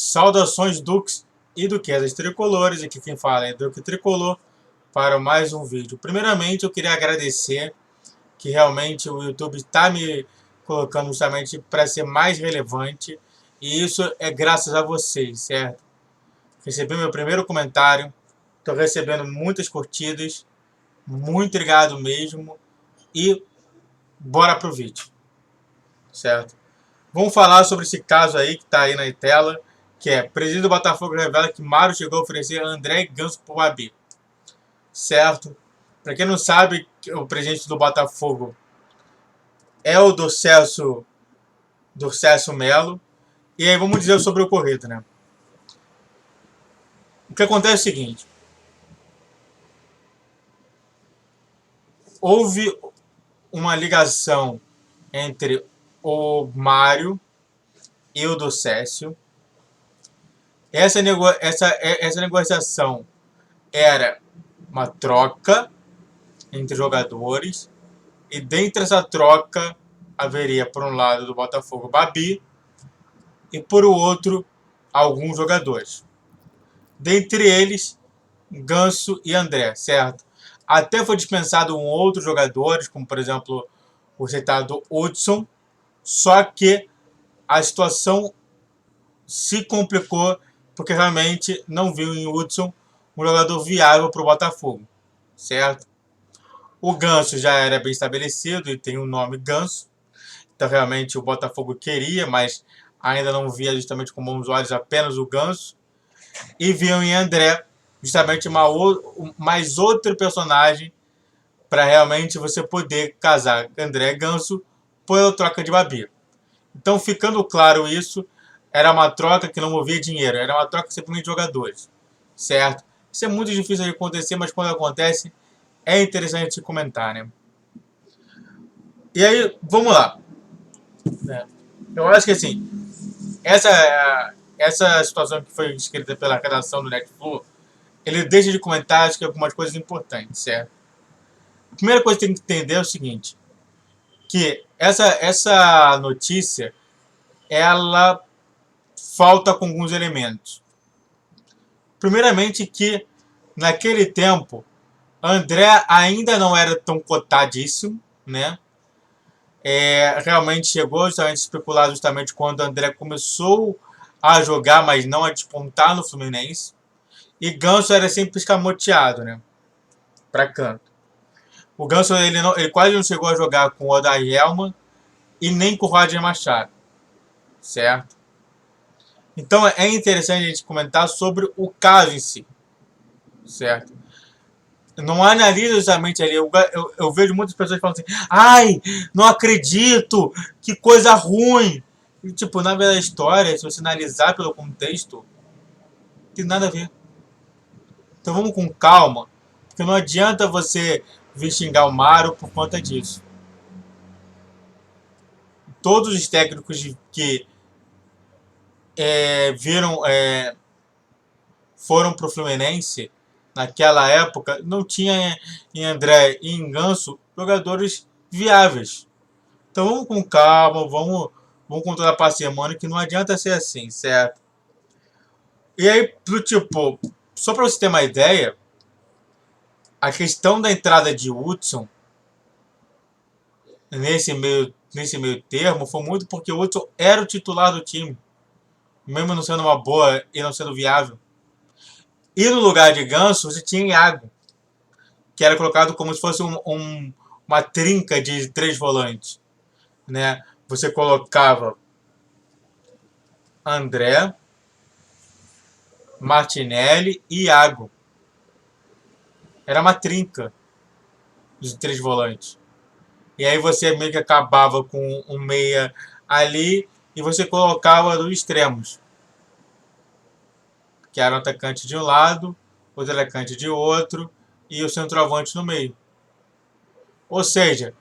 Saudações Dux e duquesas tricolores, aqui quem fala é Duque Tricolor para mais um vídeo. Primeiramente eu queria agradecer que realmente o YouTube está me colocando justamente para ser mais relevante e isso é graças a vocês, certo? Recebi meu primeiro comentário, estou recebendo muitas curtidas, muito obrigado mesmo e bora pro vídeo, certo? Vamos falar sobre esse caso aí que está aí na tela, que é: presidente do Botafogo revela que Mário chegou a oferecer André Ganso por Babi. Certo? Para quem não sabe, o presidente do Botafogo é o Dorcélcio Melo. E aí vamos dizer sobre o ocorrido, né? O que acontece é o seguinte: houve uma ligação entre o Mário e o Dorcélcio. Essa negociação era uma troca entre jogadores, e dentro dessa troca haveria, por um lado do Botafogo, Babi, e por outro, alguns jogadores. Dentre eles, Ganso e André, certo? Até foi dispensado outros jogadores, como por exemplo o citado Hudson, só que a situação se complicou porque realmente não viu em Hudson um jogador viável para o Botafogo, certo? O Ganso já era bem estabelecido e tem o nome Ganso, então realmente o Botafogo queria, mas ainda não via justamente com bons olhos apenas o Ganso, e viam em André justamente mais outro personagem para realmente você poder casar André Ganso pela troca de Babi. Então, ficando claro isso, era uma troca que não movia dinheiro, era uma troca simplesmente de jogadores, certo? Isso é muito difícil de acontecer, mas quando acontece é interessante comentar, né? E aí, vamos lá. Eu acho que assim, essa situação que foi escrita pela redação do Netflix, ele deixa de comentar, acho que algumas coisas importantes, certo? A primeira coisa que tem que entender é o seguinte, que essa notícia, ela falta com alguns elementos. Primeiramente que, naquele tempo, André ainda não era tão cotadíssimo, né? Realmente chegou justamente especulado justamente quando André começou a jogar, mas não a despontar no Fluminense. E Ganso era sempre escamoteado, né? Para canto. O Ganso ele quase não chegou a jogar com o Odair Hellmann e nem com o Roger Machado, certo? Então é interessante a gente comentar sobre o caso em si, certo? Não analisa justamente ali. Eu vejo muitas pessoas falando assim: ai, não acredito, que coisa ruim. E, tipo, na verdade, a história, se você analisar pelo contexto, não tem nada a ver. Então vamos com calma, porque não adianta você vir xingar o Mário por conta disso. Todos os técnicos que viram, foram pro Fluminense naquela época, não tinha em André e em Ganso jogadores viáveis. Então vamos com calma, vamos com toda a parcimônia, que não adianta ser assim, certo? E aí, do tipo, só para você ter uma ideia, a questão da entrada de Hudson nesse meio termo foi muito porque o Hudson era o titular do time, mesmo não sendo uma boa e não sendo viável. E no lugar de Ganso, você tinha Iago, que era colocado como se fosse uma trinca de 3 volantes, né? Você colocava André, Martinelli e Iago. Era uma trinca de 3 volantes. E aí você meio que acabava com um meia ali e você colocava dos extremos, que era o atacante de um lado, o atacante de outro e o centroavante no meio. Ou seja,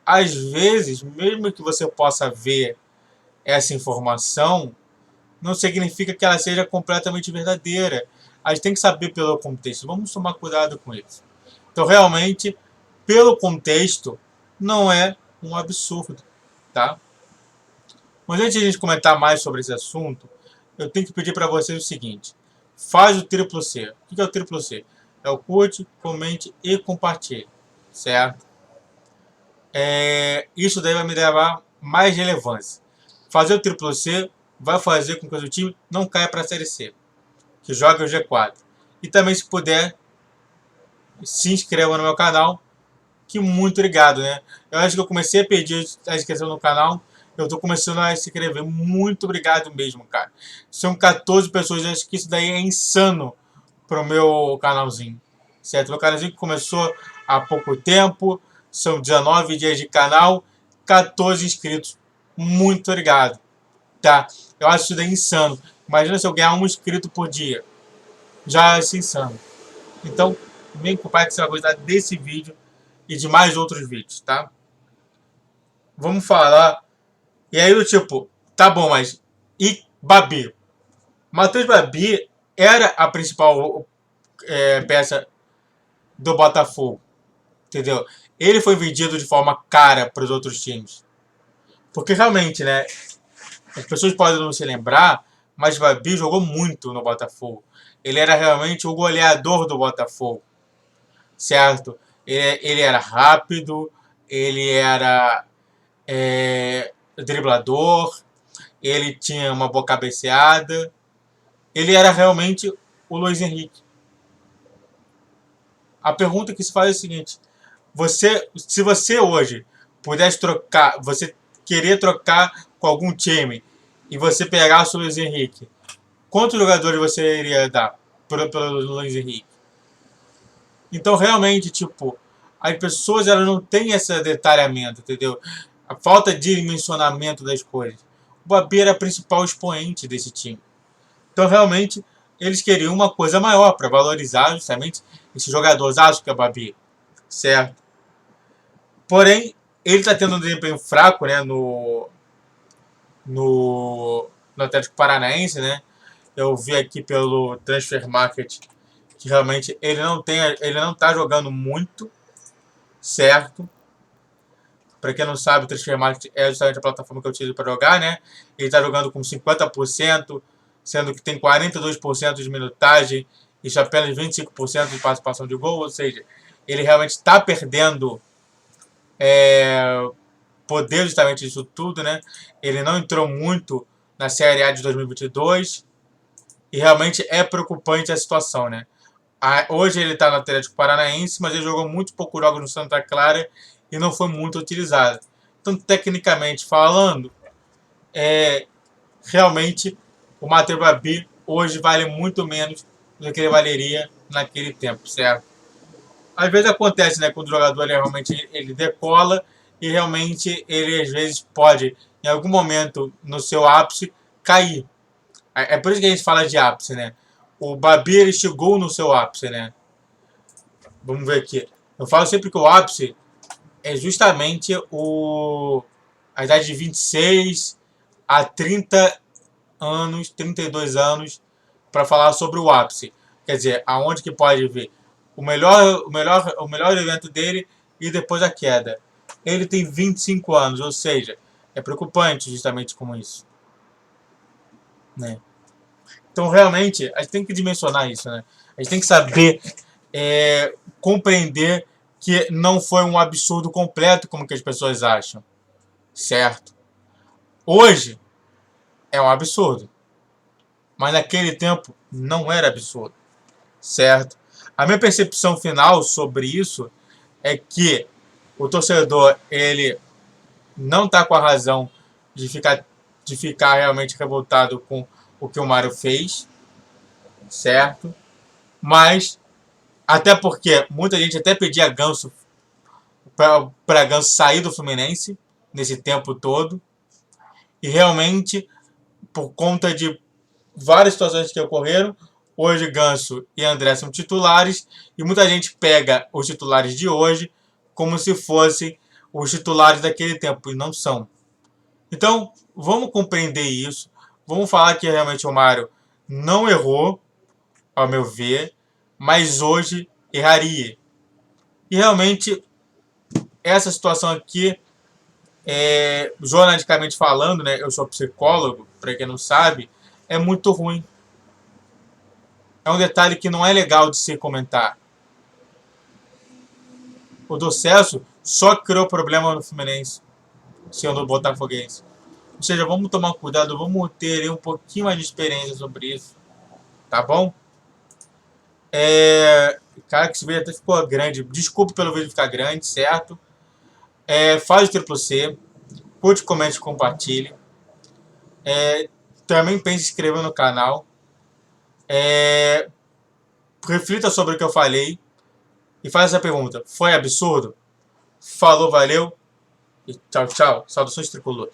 às vezes, mesmo que você possa ver essa informação, não significa que ela seja completamente verdadeira. A gente tem que saber pelo contexto. Vamos tomar cuidado com isso. Então, realmente, pelo contexto, não é um absurdo, tá? Mas antes de a gente comentar mais sobre esse assunto, eu tenho que pedir para vocês o seguinte: faz o triplo C. O que é o triplo C? É o curte, comente e compartilhe, certo? Isso daí vai me levar mais relevância. Fazer o triplo C vai fazer com que o seu time não caia para a Série C, que joga o G4. E também, se puder, se inscreva no meu canal, que muito obrigado, né? Eu acho que eu comecei a pedir a inscrição no canal, eu tô começando a se inscrever. Muito obrigado mesmo, cara. São 14 pessoas, eu acho que isso daí é insano pro meu canalzinho, certo? Meu canalzinho que começou há pouco tempo, são 19 dias de canal, 14 inscritos. Muito obrigado, tá? Eu acho isso daí insano. Imagina se eu ganhar um inscrito por dia. Já acho insano. Então, vem com o pai que você vai gostar desse vídeo e de mais outros vídeos, tá? Vamos falar. E aí, do tipo, tá bom, mas e Babi? Matheus Babi era a principal peça do Botafogo, entendeu? Ele foi vendido de forma cara para os outros times. Porque realmente, né? As pessoas podem não se lembrar, mas Babi jogou muito no Botafogo. Ele era realmente o goleador do Botafogo, certo? Ele era rápido, ele era driblador, ele tinha uma boa cabeceada, ele era realmente o Luiz Henrique. A pergunta que se faz é a seguinte: se você hoje pudesse trocar, você querer trocar com algum time e você pegasse o Luiz Henrique, quantos jogadores você iria dar pelo Luiz Henrique? Então, realmente, tipo, as pessoas elas não têm esse detalhamento, entendeu? A falta de dimensionamento das coisas. O Babi era o principal expoente desse time. Então, realmente, eles queriam uma coisa maior para valorizar justamente esse jogador. Acho que é o Babi, certo? Porém, ele está tendo um desempenho fraco, né, no Atlético Paranaense, né? Eu vi aqui pelo Transfer Market que realmente ele não está jogando muito, certo? Para quem não sabe, o Transfer Market é justamente a plataforma que eu utilizo para jogar, né? Ele está jogando com 50%, sendo que tem 42% de minutagem e apenas 25% de participação de gol, ou seja, ele realmente está perdendo poder justamente disso tudo, né? Ele não entrou muito na Série A de 2022 e realmente é preocupante a situação, né? Hoje ele está no Atlético Paranaense, mas ele jogou muito pouco jogos no Santa Clara e não foi muito utilizado. Então, tecnicamente falando, realmente o Matheus Babi hoje vale muito menos do que ele valeria naquele tempo, certo? Às vezes acontece, né, quando o jogador realmente ele decola e realmente ele às vezes pode, em algum momento no seu ápice, cair. É por isso que a gente fala de ápice, né? O Babi ele chegou no seu ápice, né? Vamos ver aqui. Eu falo sempre que o ápice é justamente a idade de 26 a 30 anos, 32 anos, para falar sobre o ápice. Quer dizer, aonde que pode ver o melhor evento dele e depois a queda. Ele tem 25 anos, ou seja, é preocupante justamente como isso, né? Então, realmente, a gente tem que dimensionar isso, né? A gente tem que saber compreender que não foi um absurdo completo como que as pessoas acham, certo? Hoje é um absurdo, mas naquele tempo não era absurdo, certo? A minha percepção final sobre isso é que o torcedor ele não está com a razão de ficar realmente revoltado com o que o Mário fez, certo? Mas até porque muita gente até pedia Ganso para Ganso sair do Fluminense nesse tempo todo e realmente por conta de várias situações que ocorreram, hoje Ganso e André são titulares e muita gente pega os titulares de hoje como se fossem os titulares daquele tempo e não são. Então, vamos compreender isso. Vamos falar que realmente o Mário não errou, ao meu ver, mas hoje erraria. E realmente, essa situação aqui, jornalisticamente falando, né, eu sou psicólogo, para quem não sabe, é muito ruim. É um detalhe que não é legal de se comentar. O do Celso só criou problema no Fluminense, sendo o botafoguense. Ou seja, vamos tomar cuidado, vamos ter um pouquinho mais de experiência sobre isso. Tá bom? Cara, que esse vídeo até ficou grande. Desculpe pelo vídeo ficar grande, certo? Faz o triplo C. Curte, comente, compartilhe. Também pense em se inscrever no canal. Reflita sobre o que eu falei. E faça essa pergunta. Foi absurdo? Falou, valeu. E tchau, tchau. Saudações tricolores.